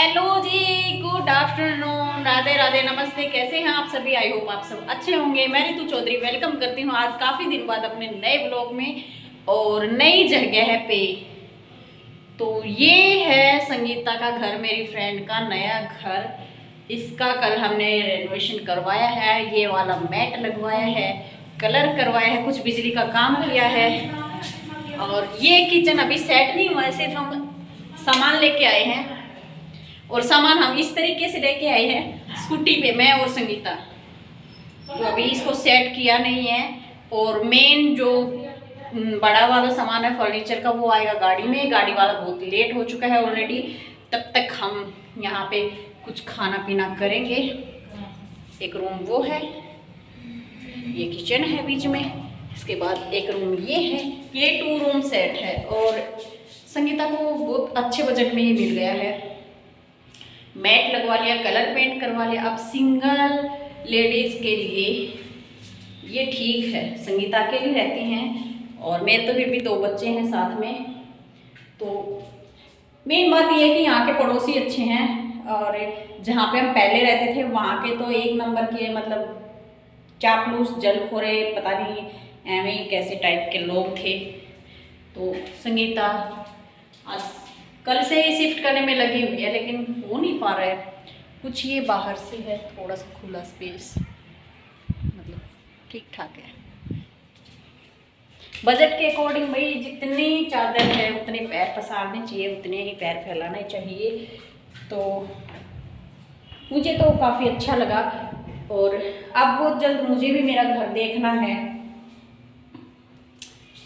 Hello जी, good afternoon, Radhe Radhe, नमस्ते। कैसे हैं आप सभी? आई होप आप सब अच्छे होंगे। मैं रितु चौधरी वेलकम करती हूँ आज काफ़ी दिन बाद अपने नए ब्लॉग में और नई जगह पे। तो ये है संगीता का घर, मेरी फ्रेंड का नया घर। इसका कल हमने रेनोवेशन करवाया है, ये वाला मैट लगवाया है, कलर करवाया है, कुछ बिजली का काम किया है। और ये किचन अभी सेट नहीं हुआ है, सिर्फ हम सामान लेके आए हैं। और सामान हम इस तरीके से लेके आए हैं स्कूटी पे, मैं और संगीता। तो अभी इसको सेट किया नहीं है। और मेन जो बड़ा वाला सामान है फर्नीचर का, वो आएगा गाड़ी में। गाड़ी वाला बहुत लेट हो चुका है ऑलरेडी। तब तक हम यहाँ पे कुछ खाना पीना करेंगे। एक रूम वो है, ये किचन है बीच में, इसके बाद एक रूम ये है। ये 2 रूम सेट है और संगीता को बहुत अच्छे बजट में ही मिल गया है। मैट लगवा लिया, कलर पेंट करवा लिया। अब सिंगल लेडीज़ के लिए ये ठीक है, संगीता अकेली रहती हैं और मेरे तो फिर भी 2 बच्चे हैं साथ में। तो मेन बात ये है कि यहाँ के पड़ोसी अच्छे हैं और जहाँ पे हम पहले रहते थे वहाँ के तो एक नंबर के, मतलब चापलूस, जलखोरे, पता नहीं एवं कैसे टाइप के लोग थे। तो संगीता आज कल से ही शिफ्ट करने में लगी हुई है, लेकिन हो नहीं पा रहा है कुछ। ये बाहर से है, थोड़ा सा खुला स्पेस, मतलब ठीक ठाक है बजट के अकॉर्डिंग। भाई जितनी चादर है उतने पैर पसारने चाहिए, उतने ही पैर फैलाने चाहिए। तो मुझे तो काफ़ी अच्छा लगा। और अब बहुत जल्द मुझे भी मेरा घर देखना है,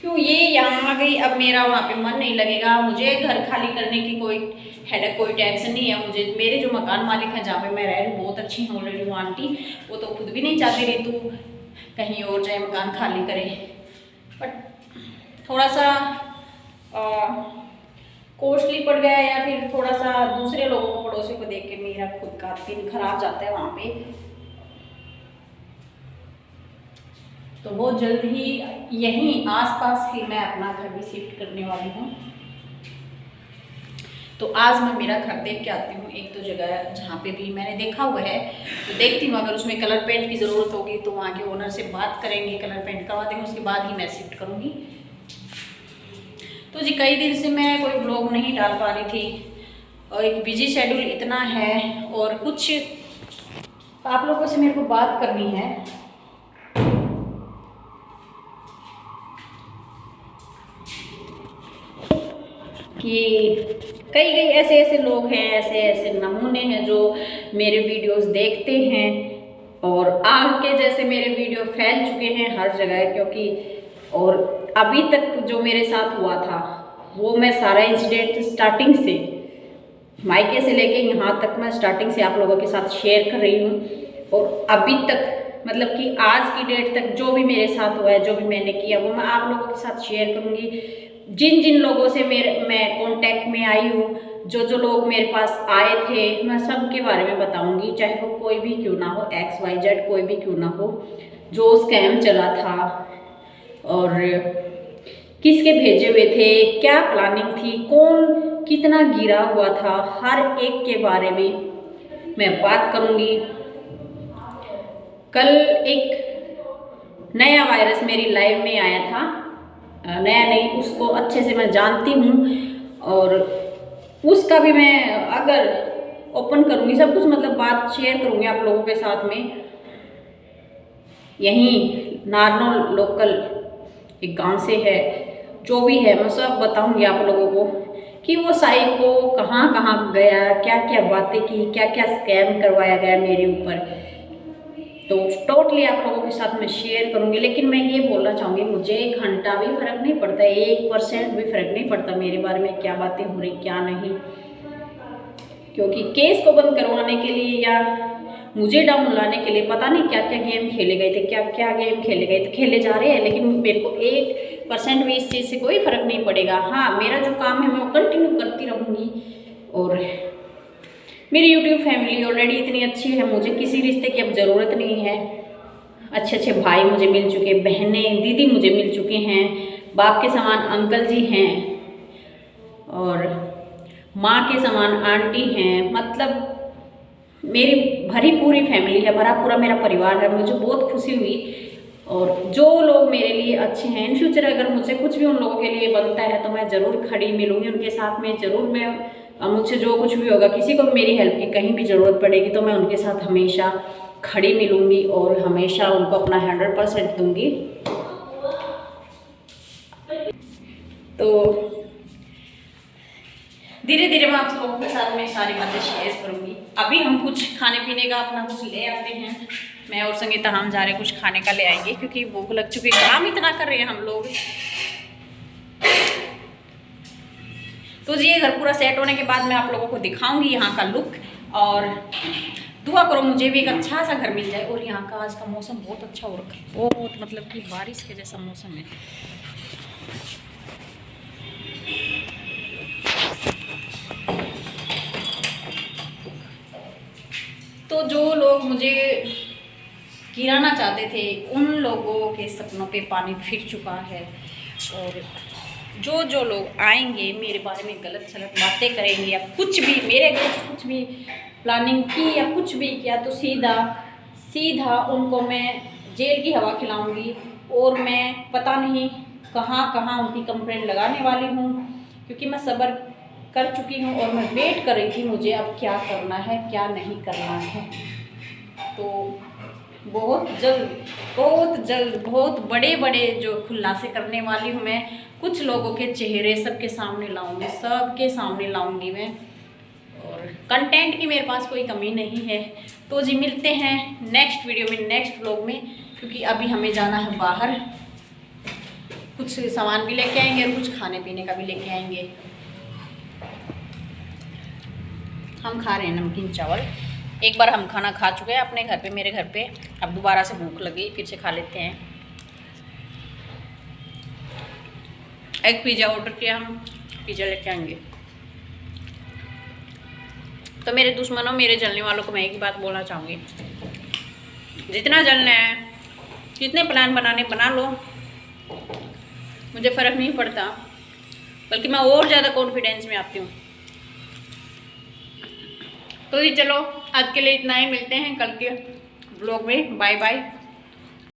क्यों ये यहाँ आ गई, अब मेरा वहाँ पे मन नहीं लगेगा। मुझे घर खाली करने की कोई हेडेक, कोई टेंशन नहीं है मुझे। मेरे जो मकान मालिक हैं जहाँ पे मैं रह रही हूँ बहुत अच्छी हैं ऑलरेडी वो आंटी, वो तो खुद भी नहीं चाहती रही तू कहीं और जाए, मकान खाली करे। बट थोड़ा सा कॉस्टली पड़ गया, या फिर थोड़ा सा दूसरे लोगों को, पड़ोसियों को देख के मेरा खुद का दिन खराब जाता है वहाँ पे। तो बहुत जल्द ही यहीं आसपास ही मैं अपना घर भी शिफ्ट करने वाली हूँ। तो आज मैं मेरा घर देख के आती हूँ। एक तो जगह जहाँ पे भी मैंने देखा हुआ है, तो देखती हूँ अगर उसमें कलर पेंट की ज़रूरत होगी तो वहाँ के ओनर से बात करेंगे, कलर पेंट करवा देंगे, उसके बाद ही मैं शिफ्ट करूँगी। तो जी कई दिन से मैं कोई ब्लॉग नहीं डाल पा रही थी और एक बिजी शेड्यूल इतना है, और कुछ आप लोगों से मेरे को बात करनी है कि कई ऐसे लोग हैं, ऐसे नमूने हैं जो मेरे वीडियोस देखते हैं और आग के जैसे मेरे वीडियो फैल चुके हैं हर जगह। क्योंकि और अभी तक जो मेरे साथ हुआ था वो मैं सारा इंसिडेंट स्टार्टिंग से, मायके से लेके यहाँ तक मैं स्टार्टिंग से आप लोगों के साथ शेयर कर रही हूँ। और अभी तक मतलब कि आज की डेट तक जो भी मेरे साथ हुआ है, जो भी मैंने किया, वो मैं आप लोगों के साथ शेयर करूँगी। जिन जिन लोगों से मैं कांटेक्ट में आई हूँ, जो लोग मेरे पास आए थे, मैं सब के बारे में बताऊँगी। चाहे वो कोई भी क्यों ना हो, XYZ कोई भी क्यों ना हो, जो स्कैम चला था और किसके भेजे हुए थे, क्या प्लानिंग थी, कौन कितना गिरा हुआ था, हर एक के बारे में मैं बात करूँगी। कल एक नया वायरस मेरी लाइव में आया था, नया नहीं, उसको अच्छे से मैं जानती हूँ और उसका भी मैं अगर ओपन करूँगी सब कुछ, मतलब बात शेयर करूँगी आप लोगों के साथ में। यहीं नारनौल लोकल एक गांव से है, जो भी है मैं सब बताऊँगी आप लोगों को कि वो साइको कहाँ कहाँ गया, क्या क्या बातें की, क्या क्या स्कैम करवाया गया मेरे ऊपर। तो टोटली आप लोगों के साथ मैं शेयर करूंगी। लेकिन मैं ये बोलना चाहूँगी, मुझे 1 घंटा भी फ़र्क नहीं पड़ता, 1% भी फ़र्क नहीं पड़ता मेरे बारे में क्या बातें हो रही क्या नहीं। क्योंकि केस को बंद करवाने के लिए या मुझे डाउन लाने के लिए पता नहीं क्या क्या गेम खेले गए थे, क्या क्या गेम खेले गए थे, खेले जा रहे हैं। लेकिन मेरे को 1% भी इस चीज़ से कोई फ़र्क नहीं पड़ेगा। हाँ, मेरा जो काम है मैं वो कंटिन्यू करती रहूँगी। और मेरी यूट्यूब फैमिली ऑलरेडी इतनी अच्छी है, मुझे किसी रिश्ते की अब ज़रूरत नहीं है। अच्छे अच्छे भाई मुझे मिल चुके, बहनें, दीदी मुझे मिल चुके हैं, बाप के समान अंकल जी हैं और माँ के समान आंटी हैं, मतलब मेरी भरी पूरी फैमिली है, भरा पूरा मेरा परिवार है। मुझे बहुत खुशी हुई। और जो लोग मेरे लिए अच्छे हैं, इन फ्यूचर अगर मुझे कुछ भी उन लोगों के लिए बनता है तो मैं ज़रूर खड़ी मिलूँगी उनके साथ में, ज़रूर मैं मुझसे जो कुछ भी होगा, किसी को मेरी हेल्प की कहीं भी ज़रूरत पड़ेगी तो मैं उनके साथ हमेशा खड़ी मिलूँगी और हमेशा उनको अपना 100% दूँगी। तो धीरे धीरे मैं आप लोगों के साथ में सारी बातें शेयर करूँगी। अभी हम कुछ खाने पीने का अपना कुछ ले आते हैं। मैं और संगीता हम जा रहे हैं, कुछ खाने का ले आएंगे क्योंकि भूख लग चुकी है, काम इतना कर रहे हैं हम लोग। तो जी ये घर पूरा सेट होने के बाद मैं आप लोगों को दिखाऊंगी यहाँ का लुक, और दुआ करो मुझे भी एक अच्छा सा घर मिल जाए। और यहाँ का आज का मौसम बहुत अच्छा हो रखा है, बहुत मतलब कि बारिश के जैसा मौसम है। तो जो लोग मुझे गिराना चाहते थे उन लोगों के सपनों पे पानी फिर चुका है। और जो लोग आएंगे मेरे बारे में गलत सलत बातें करेंगे या कुछ भी मेरे अगेंस्ट कुछ भी प्लानिंग की या कुछ भी किया तो सीधा उनको मैं जेल की हवा खिलाऊंगी। और मैं पता नहीं कहाँ उनकी कंप्लेंट लगाने वाली हूँ, क्योंकि मैं सब्र कर चुकी हूँ और मैं वेट कर रही थी मुझे अब क्या करना है क्या नहीं करना है। तो बहुत जल्द बहुत बड़े जो खुलासे करने वाली हूँ मैं। कुछ लोगों के चेहरे सबके सामने लाऊंगी मैं। और कंटेंट की मेरे पास कोई कमी नहीं है। तो जी मिलते हैं नेक्स्ट वीडियो में, नेक्स्ट व्लॉग में, क्योंकि अभी हमें जाना है बाहर, कुछ सामान भी लेके आएंगे और कुछ खाने पीने का भी लेके आएंगे। हम खा रहे हैं नमकीन चावल। एक बार हम खाना खा चुके हैं अपने घर पे, मेरे घर पे। अब दोबारा से भूख लगी, फिर से खा लेते हैं। एक पिज़्ज़ा ऑर्डर किया, हम पिज़्ज़ा लेके आएंगे। तो मेरे दुश्मनों, मेरे जलने वालों को मैं एक ही बात बोलना चाहूँगी, जितना जलना है, जितने प्लान बनाने बना लो, मुझे फ़र्क नहीं पड़ता, बल्कि मैं और ज़्यादा कॉन्फिडेंस में आती हूँ। तो जी चलो आज के लिए इतना ही, मिलते हैं कल के ब्लॉग में। Bye bye.